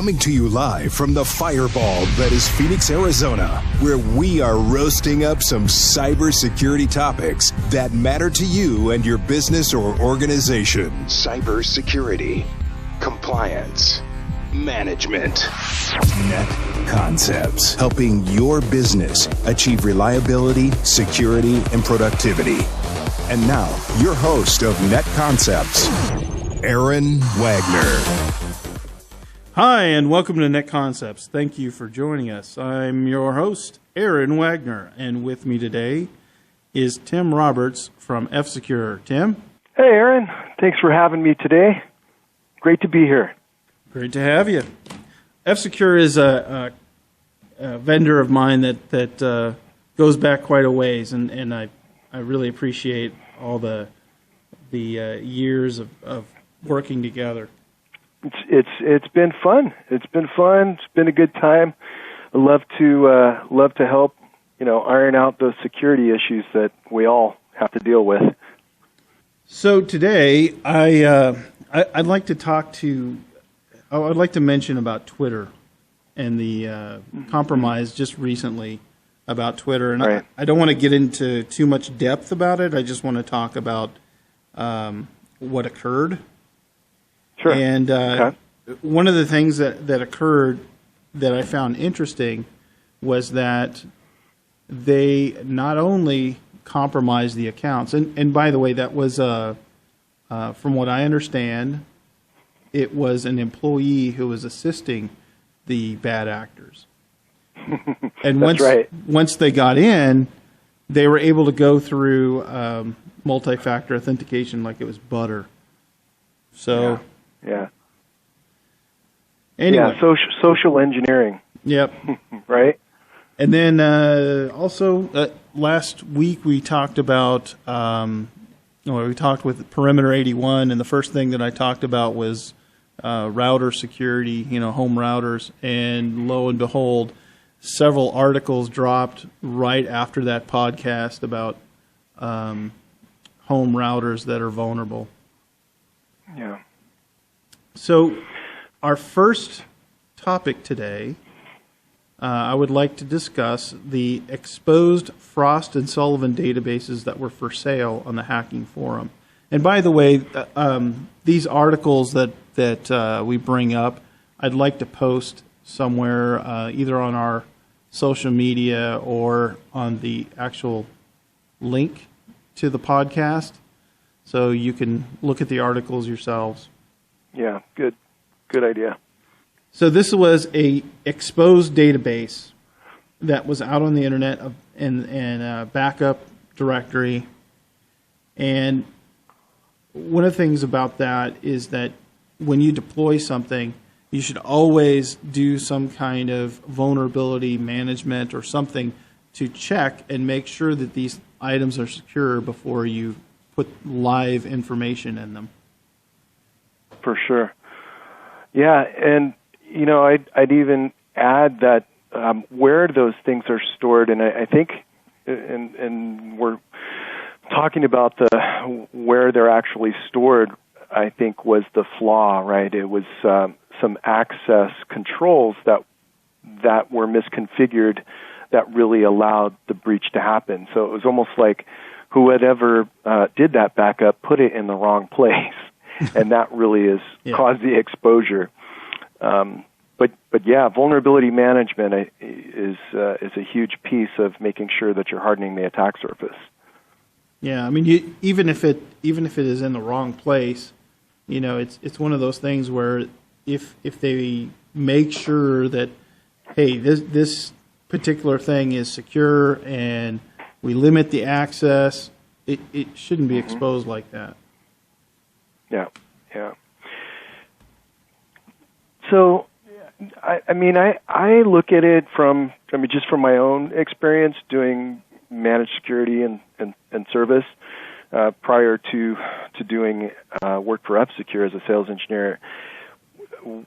Coming to you live from the fireball that is Phoenix, Arizona, where we are roasting up some cybersecurity topics that matter to you and your business or organization. Cybersecurity, compliance, management, Net Concepts, helping your business achieve reliability, security, and productivity. And now, your host of Net Concepts, Aaron Wagner. Hi, and welcome to Net Concepts. Thank you for joining us. I'm your host, Aaron Wagner, and with me today is Tim Roberts from F-Secure. Tim? Hey, Aaron. Thanks for having me today. Great to be here. Great to have you. F-Secure is a vendor of mine that goes back quite a ways, and I really appreciate all the years of working together. It's been fun. It's been fun. It's been a good time. I love to help, iron out those security issues that we all have to deal with. So today, I'd like to I'd like to mention about Twitter and the compromise just recently about Twitter, and right. I don't want to get into too much depth about it. I just want to talk about what occurred. Sure. And okay. One of the things that occurred that I found interesting was that they not only compromised the accounts, and by the way, that was, from what I understand, it was an employee who was assisting the bad actors. And once they got in, they were able to go through multi-factor authentication like it was butter. So... Yeah. Anyway. Yeah, social engineering. Yep. Right? And then also last week we talked about we talked with Perimeter 81, and the first thing that I talked about was router security, home routers, and lo and behold, several articles dropped right after that podcast about home routers that are vulnerable. Yeah. So our first topic today, I would like to discuss the exposed Frost and Sullivan databases that were for sale on the Hacking Forum. And by the way, these articles that we bring up, I'd like to post somewhere, either on our social media or on the actual link to the podcast, so you can look at the articles yourselves. Yeah, good idea. So this was a exposed database that was out on the internet in a backup directory. And one of the things about that is that when you deploy something, you should always do some kind of vulnerability management or something to check and make sure that these items are secure before you put live information in them. For sure. Yeah, and, I'd even add that where those things are stored, and I think, and we're talking about where they're actually stored, I think was the flaw, right? It was some access controls that were misconfigured that really allowed the breach to happen. So it was almost like whoever did that backup put it in the wrong place. And that really is caused the exposure. But yeah, vulnerability management is a huge piece of making sure that you're hardening the attack surface. Yeah, I mean, even if it is in the wrong place, it's one of those things where if they make sure that, hey, this particular thing is secure and we limit the access, it shouldn't be exposed like that. Yeah. So, I look at it just from my own experience doing managed security and service prior to doing work for F-Secure as a sales engineer.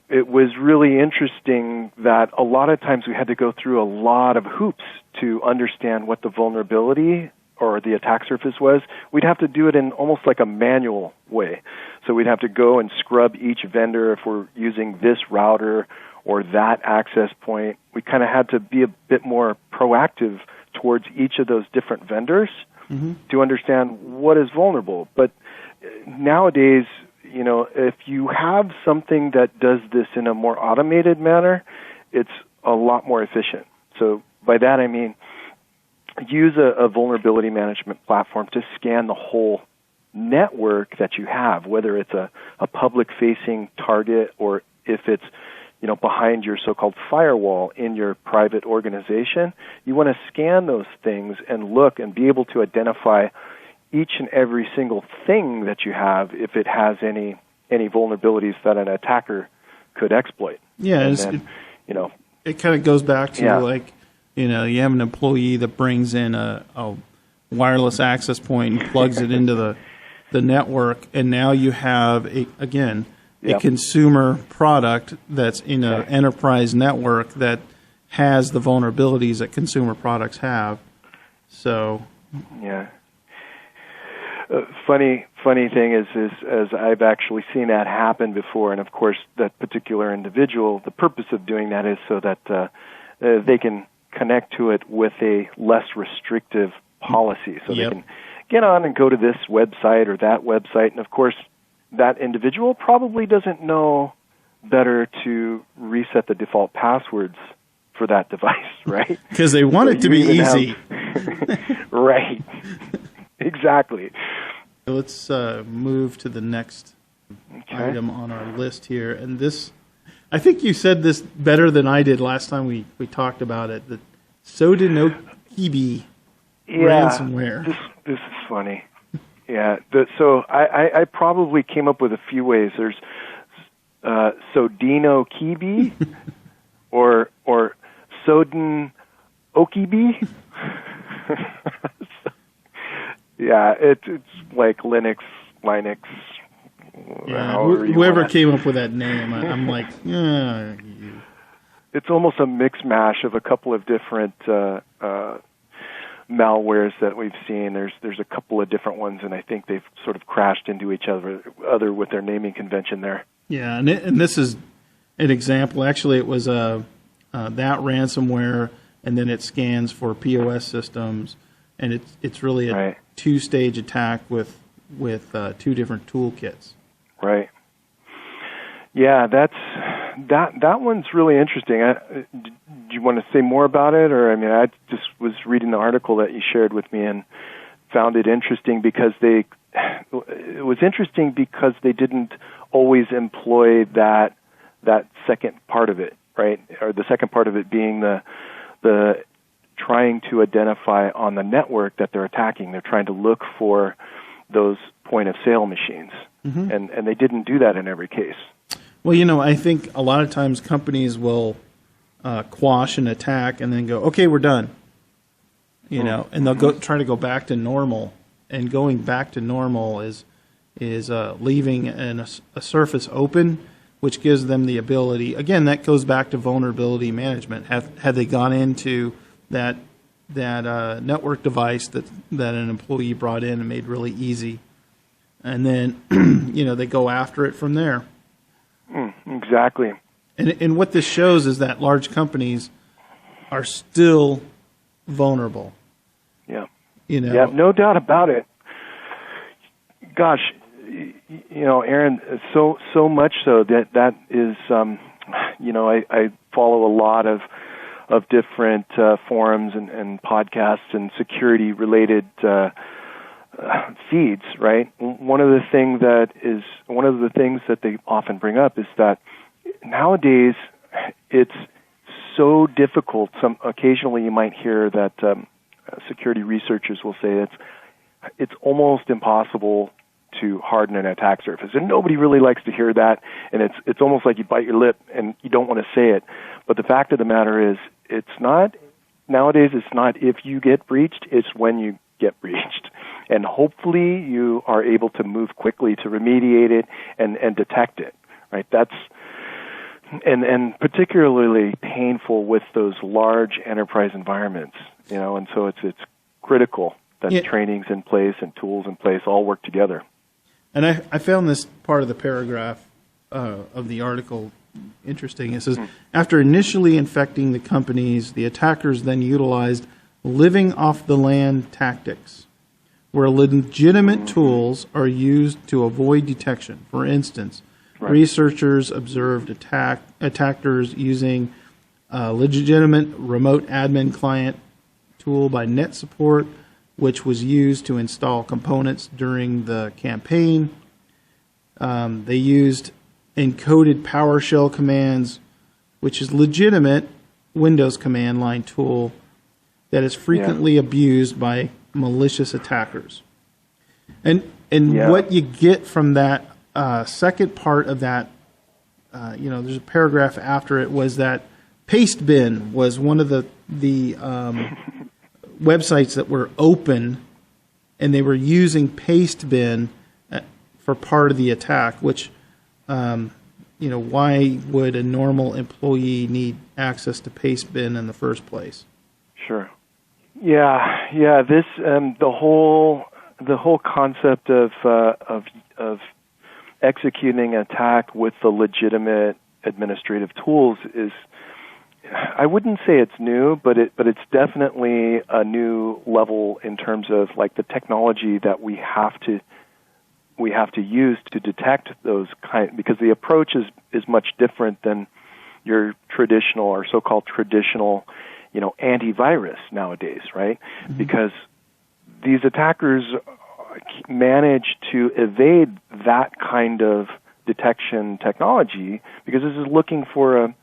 It was really interesting that a lot of times we had to go through a lot of hoops to understand what the vulnerability or the attack surface was. We'd have to do it in almost like a manual way. So we'd have to go and scrub each vendor if we're using this router or that access point. We kind of had to be a bit more proactive towards each of those different vendors to understand what is vulnerable. But nowadays, if you have something that does this in a more automated manner, it's a lot more efficient. So by that I mean use a vulnerability management platform to scan the whole network that you have, whether it's a public-facing target or if it's behind your so-called firewall in your private organization. You want to scan those things and look and be able to identify each and every single thing that you have if it has any vulnerabilities that an attacker could exploit. Yeah, it kind of goes back to you have an employee that brings in a wireless access point and plugs it into the network, and now you have a consumer product that's in an enterprise network that has the vulnerabilities that consumer products have. So, funny thing is as I've actually seen that happen before, and of course that particular individual, the purpose of doing that is so that they can connect to it with a less restrictive policy, so they can get on and go to this website or that website, and of course that individual probably doesn't know better to reset the default passwords for that device, right? Because they want it to be easy. Right. Exactly. Let's move to the next item on our list here. And this, I think you said this better than I did last time we talked about it, the Sodinokibi ransomware. This is funny. Yeah, so I probably came up with a few ways. There's Sodinokibi or Sodinokibi. Yeah, it's like Linux. Yeah, whoever came up with that name, I'm like, It's almost a mix mash of a couple of different malwares that we've seen. There's a couple of different ones, and I think they've sort of crashed into each other with their naming convention there. Yeah, and this is an example. Actually, it was that ransomware, and then it scans for POS systems, and it's really a two-stage attack with two different toolkits. Right. Yeah, that one's really interesting. Do you want to say more about it, or I mean, I just was reading the article that you shared with me and found it interesting because they didn't always employ that second part of it, right? Or the second part of it being the trying to identify on the network that they're attacking. They're trying to look for those point of sale machines, and they didn't do that in every case. Well, I think a lot of times companies will quash an attack and then go, okay, we're done. And they'll try to go back to normal. And going back to normal is leaving a surface open, which gives them the ability. Again, that goes back to vulnerability management. Have they gone into that network device that an employee brought in and made really easy, and then they go after it from there. Exactly. And what this shows is that large companies are still vulnerable. Yeah. Yeah, no doubt about it. Gosh, Aaron, so much so that is, I follow a lot of different forums and podcasts and security-related feeds, right? One of the things that they often bring up is that nowadays it's so difficult. Occasionally you might hear that security researchers will say it's almost impossible to harden an attack surface, and nobody really likes to hear that. And it's almost like you bite your lip and you don't want to say it. But the fact of the matter is, nowadays it's not if you get breached, it's when you get breached. And hopefully you are able to move quickly to remediate it and detect it, right? That's and particularly painful with those large enterprise environments, and so it's critical that training's in place and tools in place all work together. And I found this part of the paragraph of the article interesting. It says, after initially infecting the companies, the attackers then utilized living off the land tactics, where legitimate tools are used to avoid detection. For instance, researchers observed attackers using a legitimate remote admin client tool by Net Support, which was used to install components during the campaign. They used encoded PowerShell commands, which is legitimate Windows command line tool that is frequently abused by malicious attackers. And what you get from that second part of that, there's a paragraph after it, was that Pastebin was one of the websites that were open, and they were using Pastebin for part of the attack, which, why would a normal employee need access to Pastebin in the first place? Sure. Yeah. This the whole concept of executing an attack with the legitimate administrative tools is, I wouldn't say it's new, but it's definitely a new level in terms of like the technology that we have to use to detect those because the approach is much different than your traditional or so-called traditional, antivirus nowadays, right? Mm-hmm. Because these attackers manage to evade that kind of detection technology because this is looking for a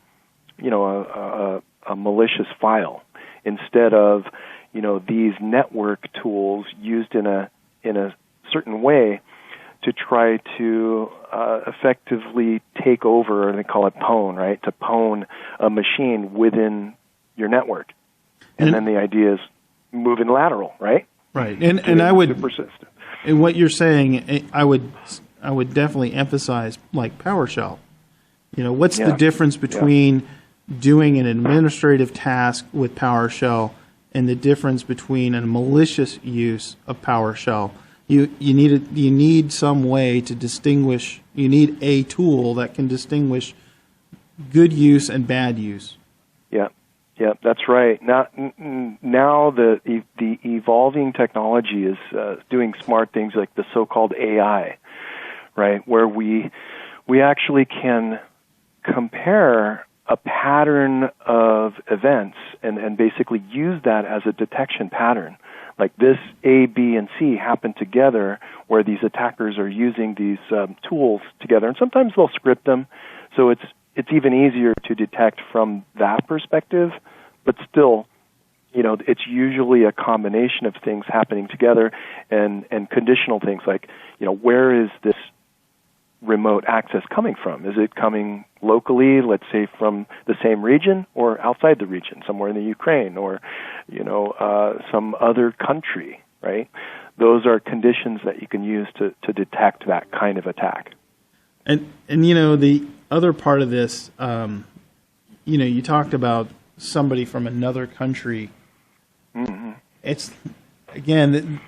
malicious file instead of, these network tools used in a certain way to try to effectively take over, and they call it pwn, right? To pwn a machine within your network. And then the idea is moving lateral, right? Right. And I would persist. And what you're saying, I would definitely emphasize like PowerShell. What's the difference between doing an administrative task with PowerShell and the difference between a malicious use of PowerShell? You need some way to distinguish. You need a tool that can distinguish good use and bad use. Yeah, that's right. Now the evolving technology is doing smart things like the so-called AI, right? Where we actually can compare a pattern of events and basically use that as a detection pattern. Like this A, B, and C happen together where these attackers are using these tools together. And sometimes they'll script them, so it's even easier to detect from that perspective. But still, it's usually a combination of things happening together and conditional things like, where is this remote access coming from? Is it coming locally, let's say from the same region, or outside the region, somewhere in the Ukraine, or some other country, right? Those are conditions that you can use to detect that kind of attack. And the other part of this, you talked about somebody from another country. Mm-hmm. It's again,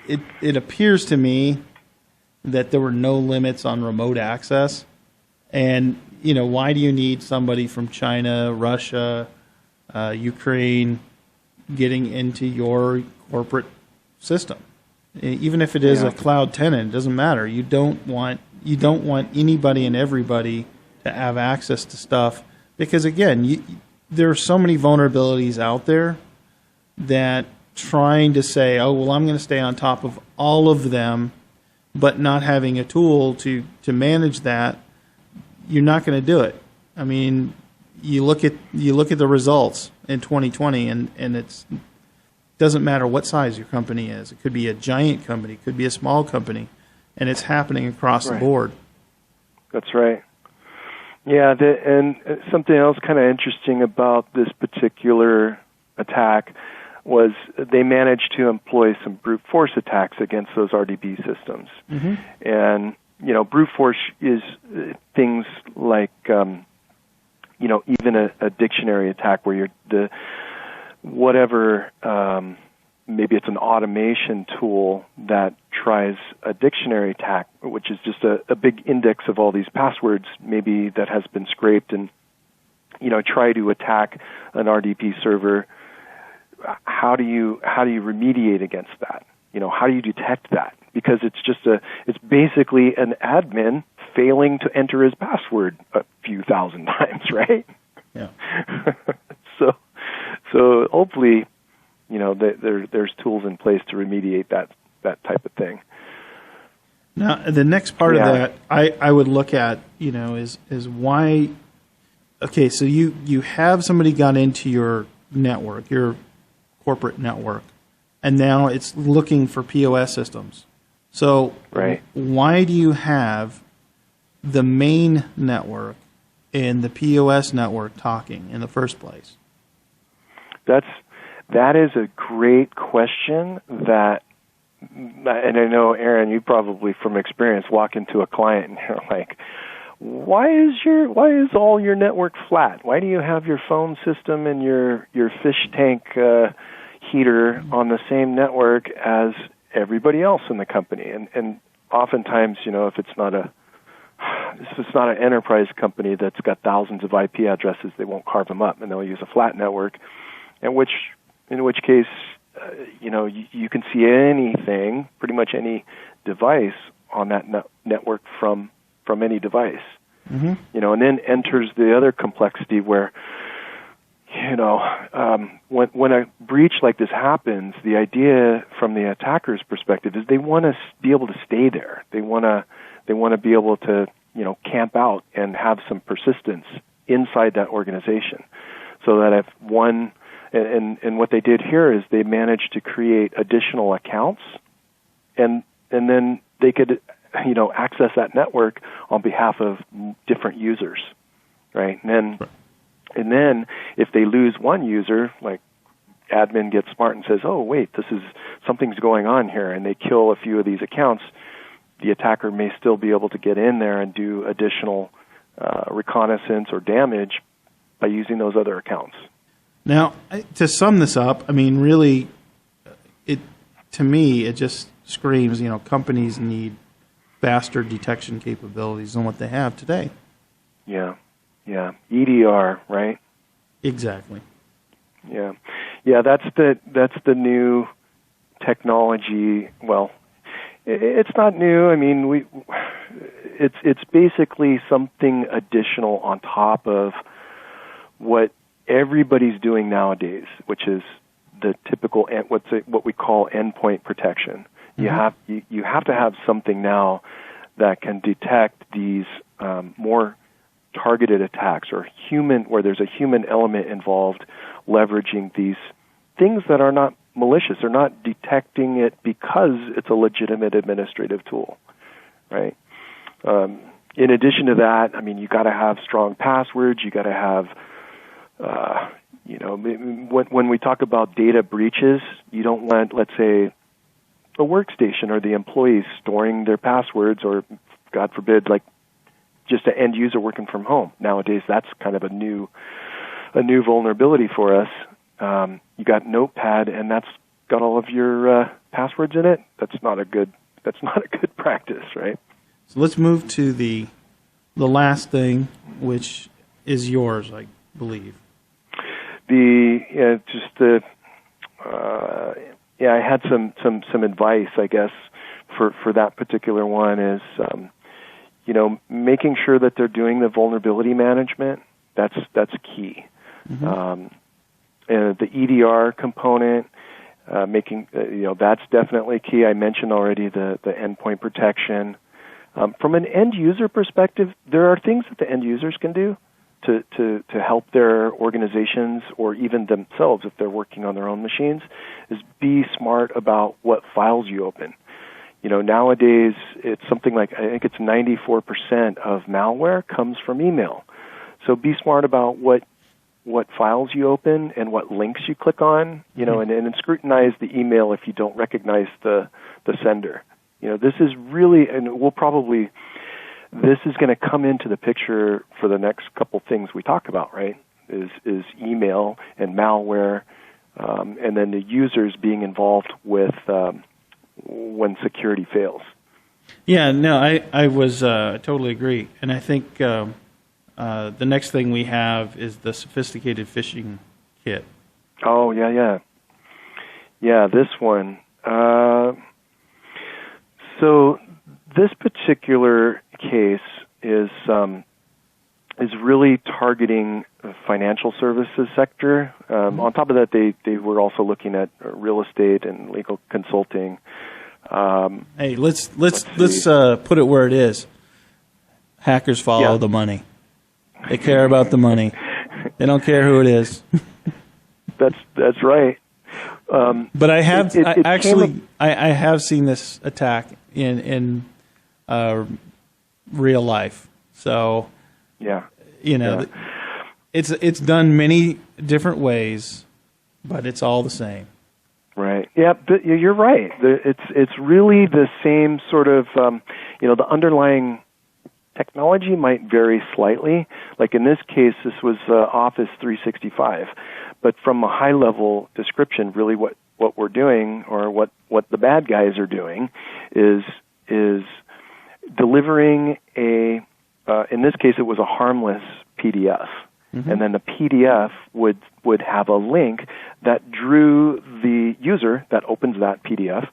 it appears to me that there were no limits on remote access. And, why do you need somebody from China, Russia, Ukraine getting into your corporate system? Even if it is a cloud tenant, it doesn't matter. You don't want anybody and everybody to have access to stuff because, again, there are so many vulnerabilities out there that trying to say, oh, well, I'm going to stay on top of all of them, but not having a tool to manage that, you're not going to do it. I mean, you look at the results in 2020, and it doesn't matter what size your company is. It could be a giant company, it could be a small company, and it's happening across the board. That's right. Yeah, and something else kind of interesting about this particular attack was they managed to employ some brute force attacks against those RDB systems. Mm-hmm. And, brute force is things like, even a dictionary attack where maybe it's an automation tool that tries a dictionary attack, which is just a big index of all these passwords, maybe that has been scraped and try to attack an RDP server, how do you remediate against that? How do you detect that? Because it's basically an admin failing to enter his password a few thousand times, right? Yeah. So hopefully, there's tools in place to remediate that type of thing. Now, the next part of that I would look at, is why. Okay, so you have somebody got into your network, your corporate network, and now it's looking for POS systems. So why do you have the main network and the POS network talking in the first place? That is a great question and I know, Aaron, you probably from experience walk into a client and you're like, why is all your network flat? Why do you have your phone system and your fish tank heater on the same network as everybody else in the company? And oftentimes, if it's not an enterprise company that's got thousands of IP addresses, they won't carve them up and they'll use a flat network. In which case, you can see anything, pretty much any device on that network from any device. Mm-hmm. And then enters the other complexity where, when a breach like this happens, the idea from the attacker's perspective is they want to be able to stay there. They want to be able to, camp out and have some persistence inside that organization, so that if one and what they did here is they managed to create additional accounts, and then they could access that network on behalf of different users, right? And then if they lose one user, like admin gets smart and says, "Oh wait, something's going on here," and they kill a few of these accounts, the attacker may still be able to get in there and do additional reconnaissance or damage by using those other accounts. Now, to sum this up, I mean, really, to me, it just screams, companies need faster detection capabilities than what they have today. Yeah. EDR, right? Exactly. Yeah. That's the new technology. Well, it's not new. I mean, it's basically something additional on top of what everybody's doing nowadays, which is the typical what we call endpoint protection. Mm-hmm. You have to have something now that can detect these more targeted attacks or where there's a human element involved, leveraging these things that are not malicious. They're not detecting it because it's a legitimate administrative tool, right? In addition to that, I mean, you got to have strong passwords. You got to have when we talk about data breaches, you don't want, let's say, a workstation or the employees storing their passwords, or God forbid, like just an end user working from home. Nowadays, that's kind of a new vulnerability for us. You got Notepad, and that's got all of your passwords in it. That's not a good practice, right? So let's move to the last thing, which is yours, I believe. I had some advice, I guess, for that particular one is, making sure that they're doing the vulnerability management. That's key. Mm-hmm. And the EDR component, that's definitely key. I mentioned already the endpoint protection. From an end user perspective, there are things that the end users can do to help their organizations or even themselves if they're working on their own machines, is be smart about what files you open. Nowadays it's something like, I think it's 94% of malware comes from email. So be smart about what files you open and what links you click on, and scrutinize the email if you don't recognize the sender. This is really, and this is going to come into the picture for the next couple things we talk about, right? Is email and malware, and then the users being involved with when security fails. Yeah, no, I was totally agree, and I think The next thing we have is the sophisticated phishing kit. Oh, yeah. Yeah, this one. So this particular case is really targeting the financial services sector. On top of that, they were also looking at real estate and legal consulting. Hey, let's put it where it is. Hackers follow the money. They care about the money. They don't care who it is. That's right. But I have I have seen this attack in real life. So it's done many different ways, but it's all the same. Right. Yeah, but you're right. It's really the same sort of the underlying technology might vary slightly. Like in this case, this was Office 365. But from a high-level description, really what we're doing, or what the bad guys are doing, is delivering in this case, it was a harmless PDF. Mm-hmm. And then the PDF would have a link that drew the user, that opens that PDF,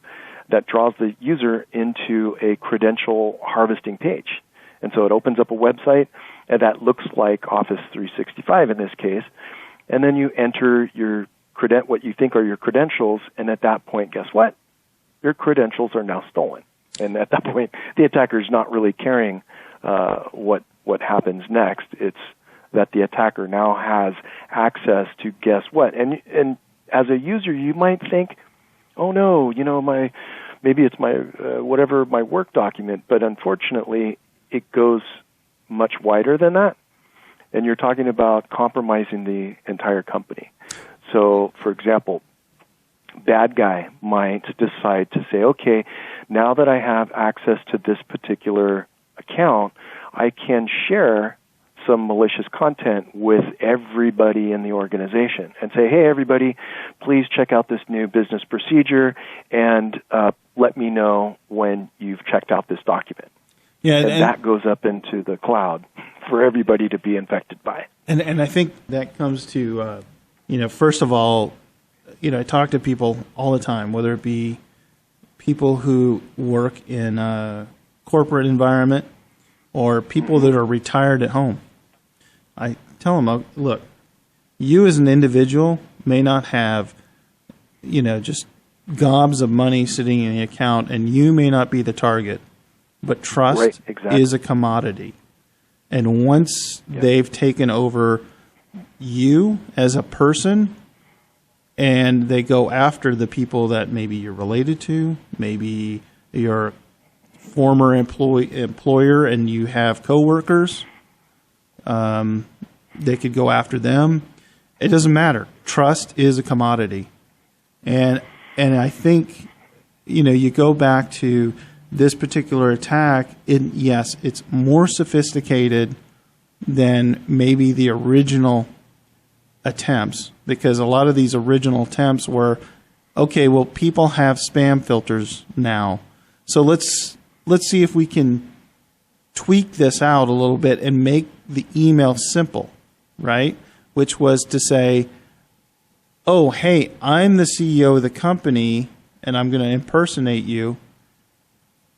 that draws the user into a credential harvesting page. And so it opens up a website, and that looks like Office 365 in this case. And then you enter your what you think are your credentials, and at that point, guess what? Your credentials are now stolen. And at that point, the attacker is not really caring what happens next. It's that the attacker now has access to guess what. And as a user, you might think, oh no, maybe it's my whatever my work document. But unfortunately, it goes much wider than that. And you're talking about compromising the entire company. So, for example, bad guy might decide to say, okay, now that I have access to this particular account, I can share some malicious content with everybody in the organization and say, hey, everybody, please check out this new business procedure and let me know when you've checked out this document. Yeah, and that goes up into the cloud for everybody to be infected by. And I think that comes to, first of all, I talk to people all the time, whether it be people who work in a corporate environment or people that are retired at home. I tell them, look, you as an individual may not have, just gobs of money sitting in the account, and you may not be the target. But trust is a commodity. And once they've taken over you as a person, and they go after the people that maybe you're related to, maybe your former employer and you have coworkers, they could go after them. It doesn't matter. Trust is a commodity. And I think, you go back to this particular attack, yes, it's more sophisticated than maybe the original attempts, because a lot of these original attempts were, okay, well, people have spam filters now, so let's see if we can tweak this out a little bit and make the email simple, right? Which was to say, oh, hey, I'm the CEO of the company, and I'm going to impersonate you,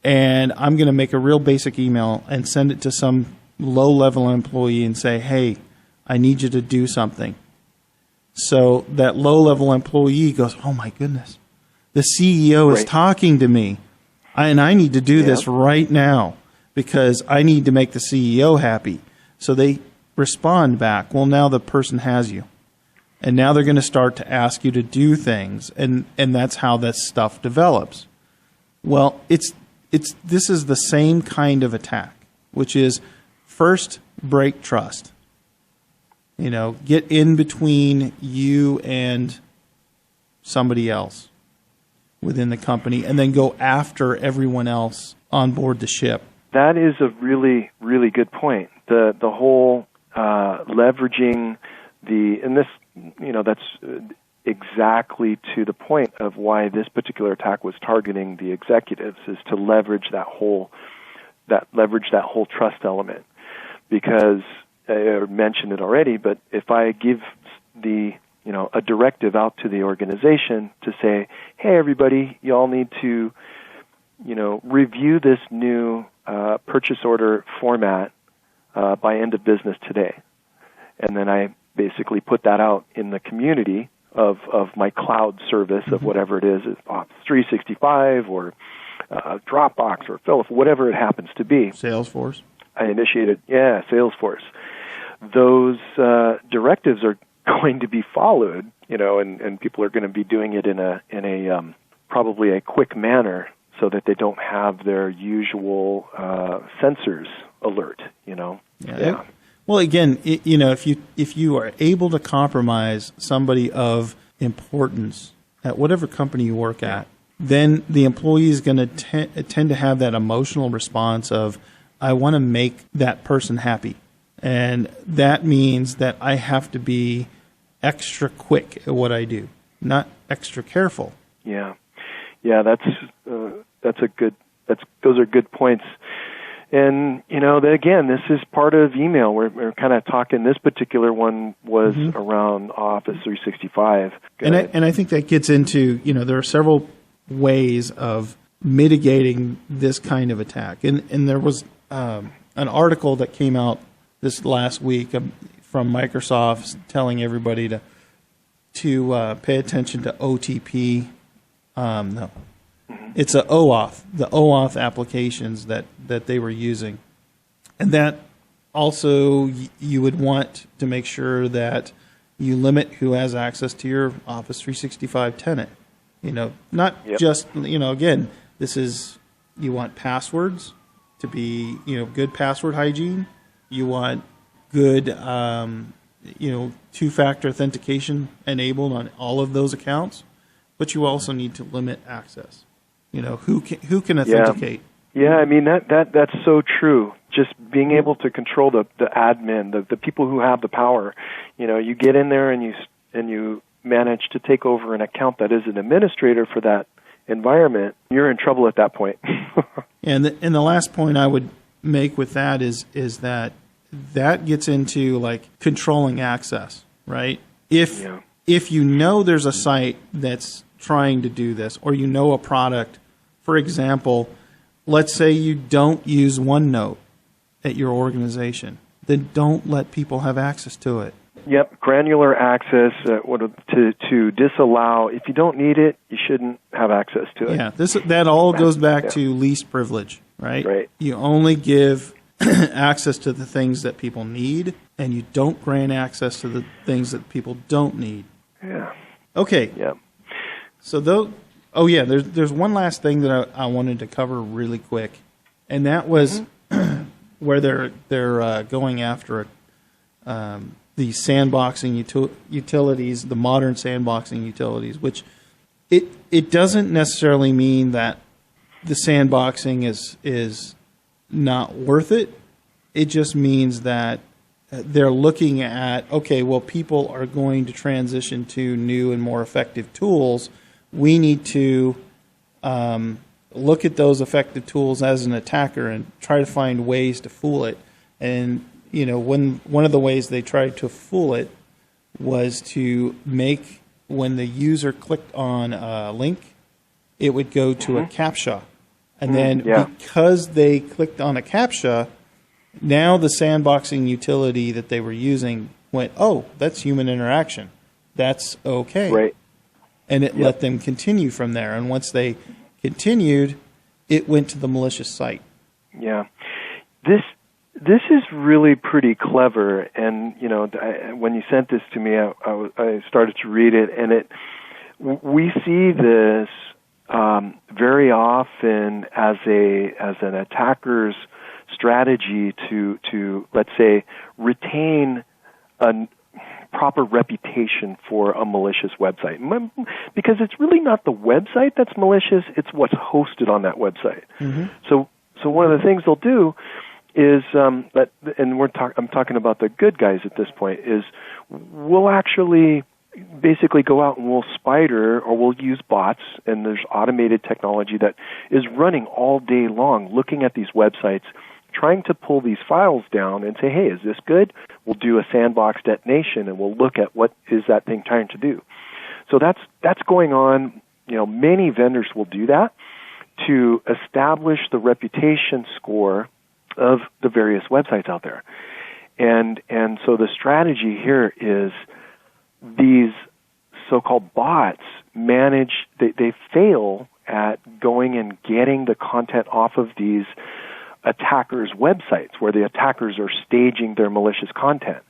and I'm going to make a real basic email and send it to some low-level employee and say, hey, I need you to do something. So that low-level employee goes, oh, my goodness, the CEO is talking to me, and I need to do this right now because I need to make the CEO happy. So they respond back, well, now the person has you. And now they're going to start to ask you to do things, and that's how that stuff develops. Well, this is the same kind of attack, which is first break trust. Get in between you and somebody else within the company, and then go after everyone else on board the ship. That is a really, really good point. The whole leveraging and this, that's exactly to the point of why this particular attack was targeting the executives, is to leverage that whole trust element, because mentioned it already, but if I give a directive out to the organization to say, hey, everybody, you all need to, review this new purchase order format by end of business today. And then I basically put that out in the community of my cloud service of whatever it is, Office 365 or Dropbox or Philip, whatever it happens to be. Salesforce. I initiated, Salesforce. Those directives are going to be followed, and people are going to be doing it in a probably a quick manner so that they don't have their usual sensors alert, Yeah. Well, again, if you are able to compromise somebody of importance at whatever company you work at, then the employee is going to tend to have that emotional response of, I want to make that person happy. And that means that I have to be extra quick at what I do, not extra careful. Yeah, those are good points. And again, this is part of email. We're kind of talking. This particular one was around Office 365, and I think that gets into there are several ways of mitigating this kind of attack. And there was an article that came out this last week from Microsoft telling everybody to pay attention to OTP. It's a OAuth, the OAuth applications that they were using. And that also you would want to make sure that you limit who has access to your Office 365 tenant. Not just, again, this is, you want passwords to be, good password hygiene. You want good, two-factor authentication enabled on all of those accounts. But you also need to limit access. Who can authenticate? Yeah, I mean that's so true. Just being able to control the admin, the people who have the power. You get in there and you manage to take over an account that is an administrator for that environment. You're in trouble at that point. And the last point I would make with that is that gets into like controlling access, right? If there's a site that's trying to do this, or a product, for example, let's say you don't use OneNote at your organization, then don't let people have access to it. Yep, granular access to disallow. If you don't need it, you shouldn't have access to it. Yeah, that all goes back to least privilege, right? Right. You only give access to the things that people need, and you don't grant access to the things that people don't need. Yeah. Okay. Yeah. So there's one last thing that I wanted to cover really quick, and that was where they're going after the sandboxing utilities, the modern sandboxing utilities, which it doesn't necessarily mean that the sandboxing is not worth it. It just means that they're looking at, people are going to transition to new and more effective tools. We need to look at those effective tools as an attacker and try to find ways to fool it. And one of the ways they tried to fool it was to make, when the user clicked on a link, it would go to a CAPTCHA. And then because they clicked on a CAPTCHA, now the sandboxing utility that they were using went, that's human interaction. That's okay. Right. And it let them continue from there. And once they continued, it went to the malicious site. Yeah. This is really pretty clever. And, when you sent this to me, I started to read it. And we see this very often as an attacker's strategy to let's say retain a proper reputation for a malicious website, because it's really not the website that's malicious, it's what's hosted on that website. So one of the things they'll do is I'm talking about the good guys at this point, is we'll actually basically go out and we'll spider, or we'll use bots, and there's automated technology that is running all day long looking at these websites, trying to pull these files down and say, hey, is this good? We'll do a sandbox detonation, and we'll look at what is that thing trying to do. So that's going on. Many vendors will do that to establish the reputation score of the various websites out there. And so the strategy here is these so-called bots they fail at going and getting the content off of these attackers' websites where the attackers are staging their malicious content.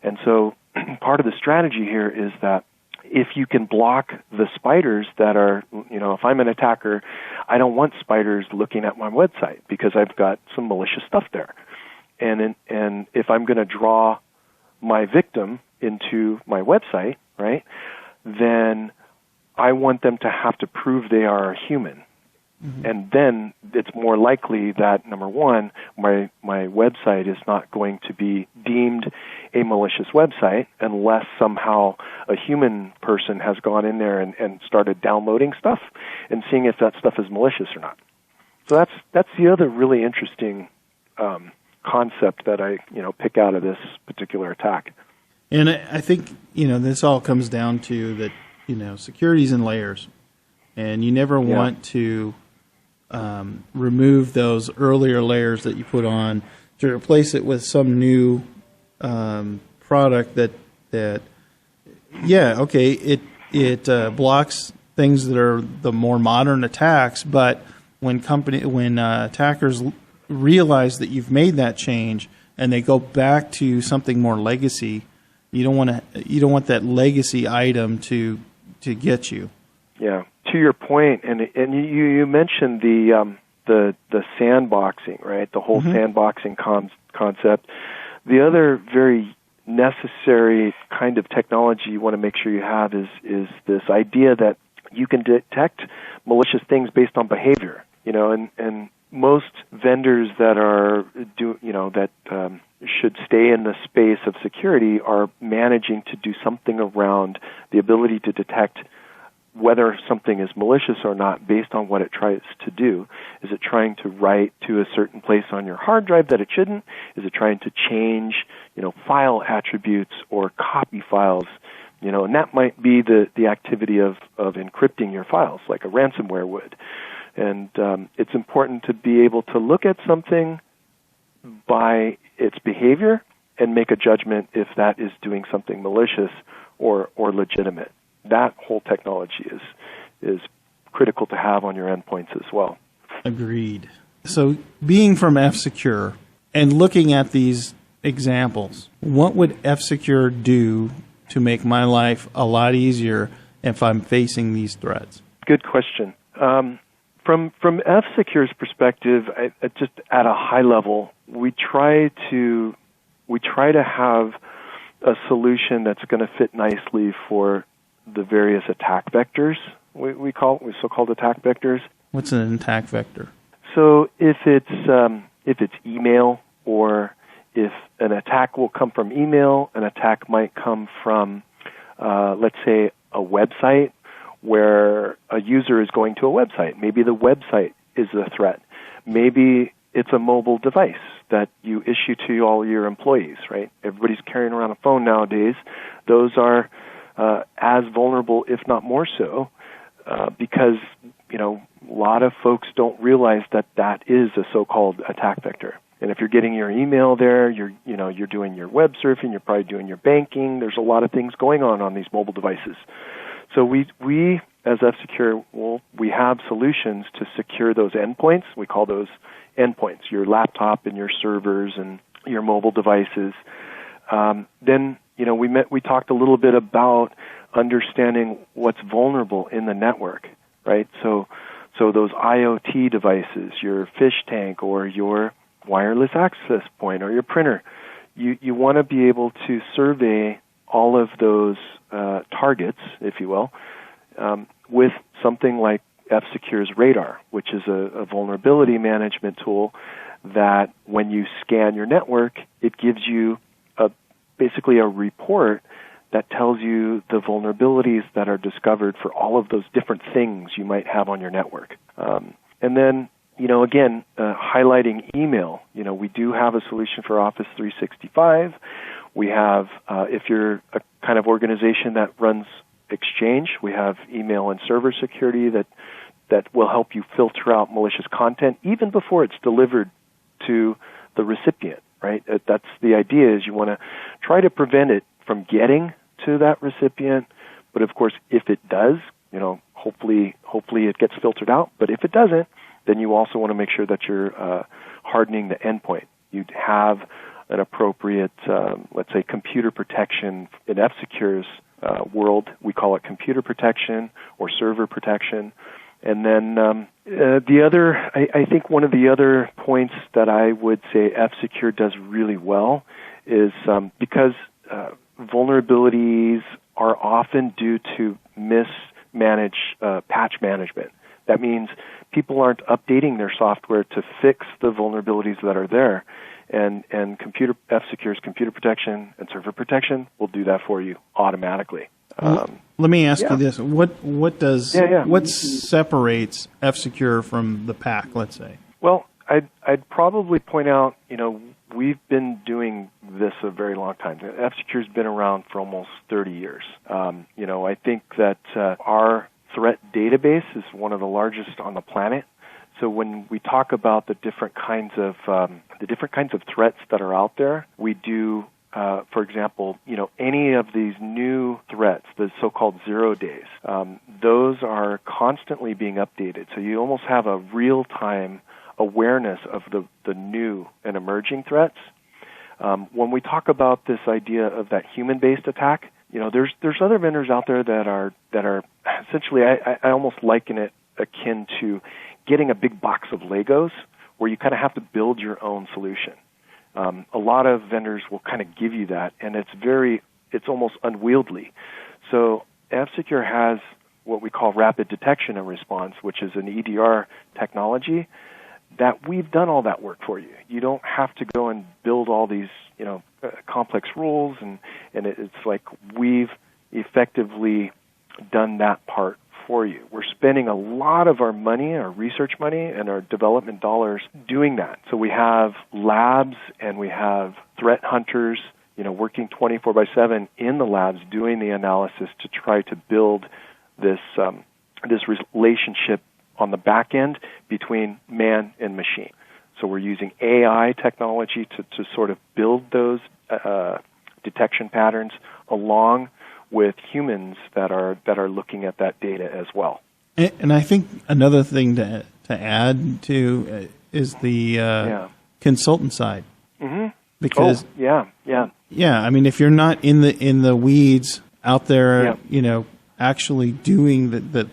And so part of the strategy here is that if you can block the spiders that are, if I'm an attacker, I don't want spiders looking at my website because I've got some malicious stuff there. And if I'm going to draw my victim into my website, right, then I want them to have to prove they are a human. Mm-hmm. And then it's more likely that, number one, my website is not going to be deemed a malicious website unless somehow a human person has gone in there and started downloading stuff and seeing if that stuff is malicious or not. So that's the other really interesting concept that I pick out of this particular attack. And I think this all comes down to that security's in layers, and you never want to remove those earlier layers that you put on to replace it with some new product that it blocks things that are the more modern attacks, but when attackers realize that you've made that change and they go back to something more legacy, you don't want that legacy item to get you. Yeah. To your point, and you mentioned the sandboxing, right? The whole mm-hmm. sandboxing concept. The other very necessary kind of technology you want to make sure you have is this idea that you can detect malicious things based on behavior. And most vendors that should stay in the space of security are managing to do something around the ability to detect whether something is malicious or not based on what it tries to do. Is it trying to write to a certain place on your hard drive that it shouldn't? Is it trying to change, file attributes or copy files? And that might be the activity of encrypting your files like a ransomware would. And it's important to be able to look at something by its behavior and make a judgment if that is doing something malicious or legitimate. That whole technology is critical to have on your endpoints as well. Agreed. So being from F-Secure and looking at these examples, what would F-Secure do to make my life a lot easier if I'm facing these threats? Good question. From F-Secure's perspective, just at a high level, we try to have a solution that's going to fit nicely for the various attack vectors. We so-called attack vectors. What's an attack vector? So if it's email, or if an attack will come from email, an attack might come from, let's say, a website where a user is going to a website. Maybe the website is a threat. Maybe it's a mobile device that you issue to all your employees, right? Everybody's carrying around a phone nowadays. Those are as vulnerable, if not more so, because, a lot of folks don't realize that is a so-called attack vector. And if you're getting your email there, you're doing your web surfing, you're probably doing your banking. There's a lot of things going on these mobile devices. So we as F-Secure, we have solutions to secure those endpoints. We call those endpoints, your laptop and your servers and your mobile devices. Then, we talked a little bit about understanding what's vulnerable in the network, right? So those IoT devices, your fish tank or your wireless access point or your printer, you want to be able to survey all of those targets, if you will, with something like F-Secure's Radar, which is a vulnerability management tool that when you scan your network, it gives you basically a report that tells you the vulnerabilities that are discovered for all of those different things you might have on your network. And then again, highlighting email. We do have a solution for Office 365. We have, if you're a kind of organization that runs Exchange, we have email and server security that will help you filter out malicious content even before it's delivered to the recipient, right? That's the idea, is you want to try to prevent it from getting to that recipient. But of course, if it does, hopefully it gets filtered out. But if it doesn't, then you also want to make sure that you're hardening the endpoint. You'd have an appropriate, let's say, computer protection. In F-Secure's world, we call it computer protection or server protection. And then I think one of the other points that I would say F-Secure does really well is because vulnerabilities are often due to mismanaged patch management. That means people aren't updating their software to fix the vulnerabilities that are there. And F-Secure's computer protection and server protection will do that for you automatically. Let me ask you this: what separates F-Secure from the pack? Let's say. Well, I'd probably point out, we've been doing this a very long time. F-Secure's been around for almost 30 years. I think that our threat database is one of the largest on the planet. So when we talk about the different kinds of threats that are out there, we do, for example, any of these new threats, the so-called 0 days, those are constantly being updated. So you almost have a real-time awareness of the new and emerging threats. When we talk about this idea of that human-based attack, there's other vendors out there that are essentially, I almost liken it akin to getting a big box of Legos where you kind of have to build your own solution. A lot of vendors will kind of give you that, and it's almost unwieldy. So F-Secure has what we call rapid detection and response, which is an EDR technology that we've done all that work for you. You don't have to go and build all these, complex rules, and it's like we've effectively done that part for you. We're spending a lot of our money, our research money, and our development dollars doing that. So we have labs and we have threat hunters, working 24/7 in the labs doing the analysis to try to build this relationship on the back end between man and machine. So we're using AI technology to sort of build those detection patterns along with humans that are looking at that data as well. And I think another thing to add to is the consultant side. Mm-hmm. Because yeah. I mean, if you're not in the weeds out there, actually doing the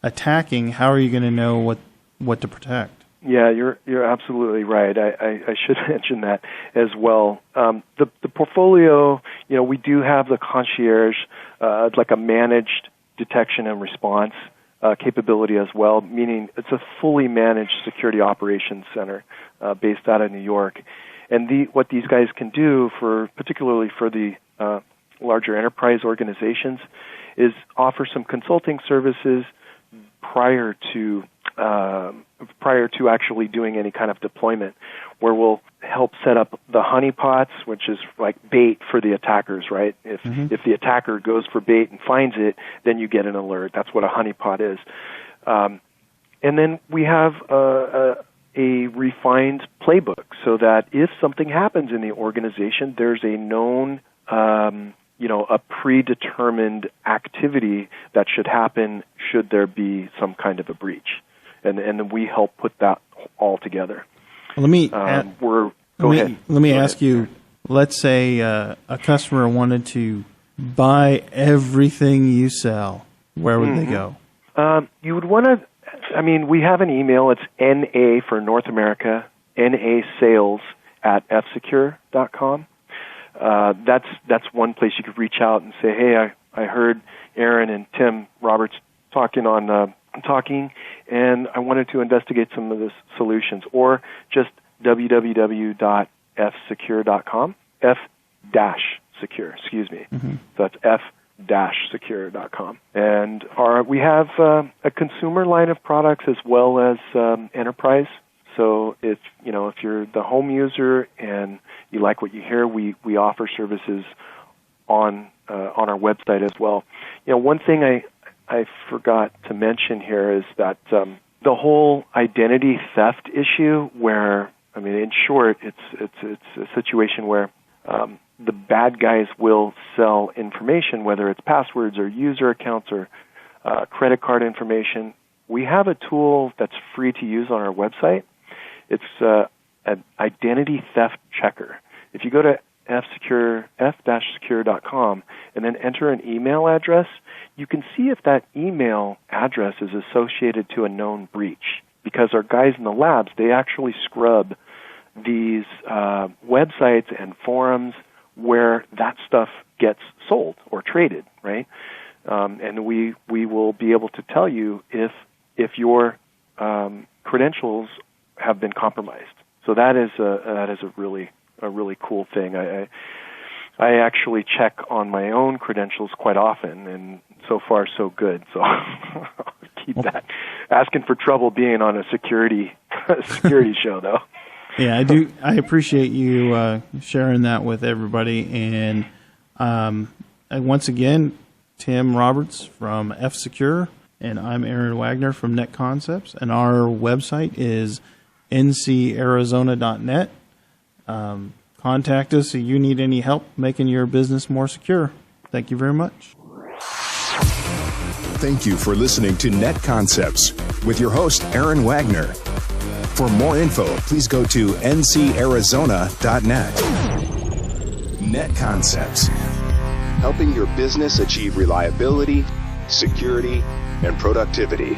attacking, how are you going to know what to protect? Yeah, you're absolutely right. I should mention that as well. The portfolio, we do have the concierge, it's like a managed detection and response capability as well, meaning it's a fully managed security operations center based out of New York. And what these guys can do, particularly for the larger enterprise organizations, is offer some consulting services prior to actually doing any kind of deployment, where we'll help set up the honeypots, which is like bait for the attackers, right? If the attacker goes for bait and finds it, then you get an alert. That's what a honeypot is. And then we have a refined playbook so that if something happens in the organization, there's a known a predetermined activity that should happen should there be some kind of a breach. And then we help put that all together. Let me ask you, let's say a customer wanted to buy everything you sell. Where would they go? You would want to, we have an email. It's NA for North America, NAsales@fsecure.com. That's one place you could reach out and say, hey, I heard Aaron and Tim Roberts talking, and I wanted to investigate some of the solutions, or just www.fsecure.com, F-secure, excuse me. So that's f-secure.com. And we have a consumer line of products as well as enterprise. So if you're the home user and you like what you hear, we offer services on our website as well. One thing I forgot to mention here is that the whole identity theft issue, where in short, it's a situation where the bad guys will sell information, whether it's passwords or user accounts or credit card information. We have a tool that's free to use on our website. It's an identity theft checker. If you go to f-secure.com and then enter an email address, you can see if that email address is associated to a known breach. Because our guys in the labs, they actually scrub these websites and forums where that stuff gets sold or traded, right? And we will be able to tell you if your credentials have been compromised. So that is a really cool thing. I actually check on my own credentials quite often, and so far so good. So I'll keep that. Asking for trouble being on a security show, though. Yeah, I do. I appreciate you sharing that with everybody. And once again, Tim Roberts from F-Secure, and I'm Aaron Wagner from Net Concepts, and our website is ncarizona.net. Contact us if you need any help making your business more secure. Thank you very much. Thank you for listening to Net Concepts with your host, Aaron Wagner. For more info, please go to ncarizona.net. Net Concepts, helping your business achieve reliability, security, and productivity.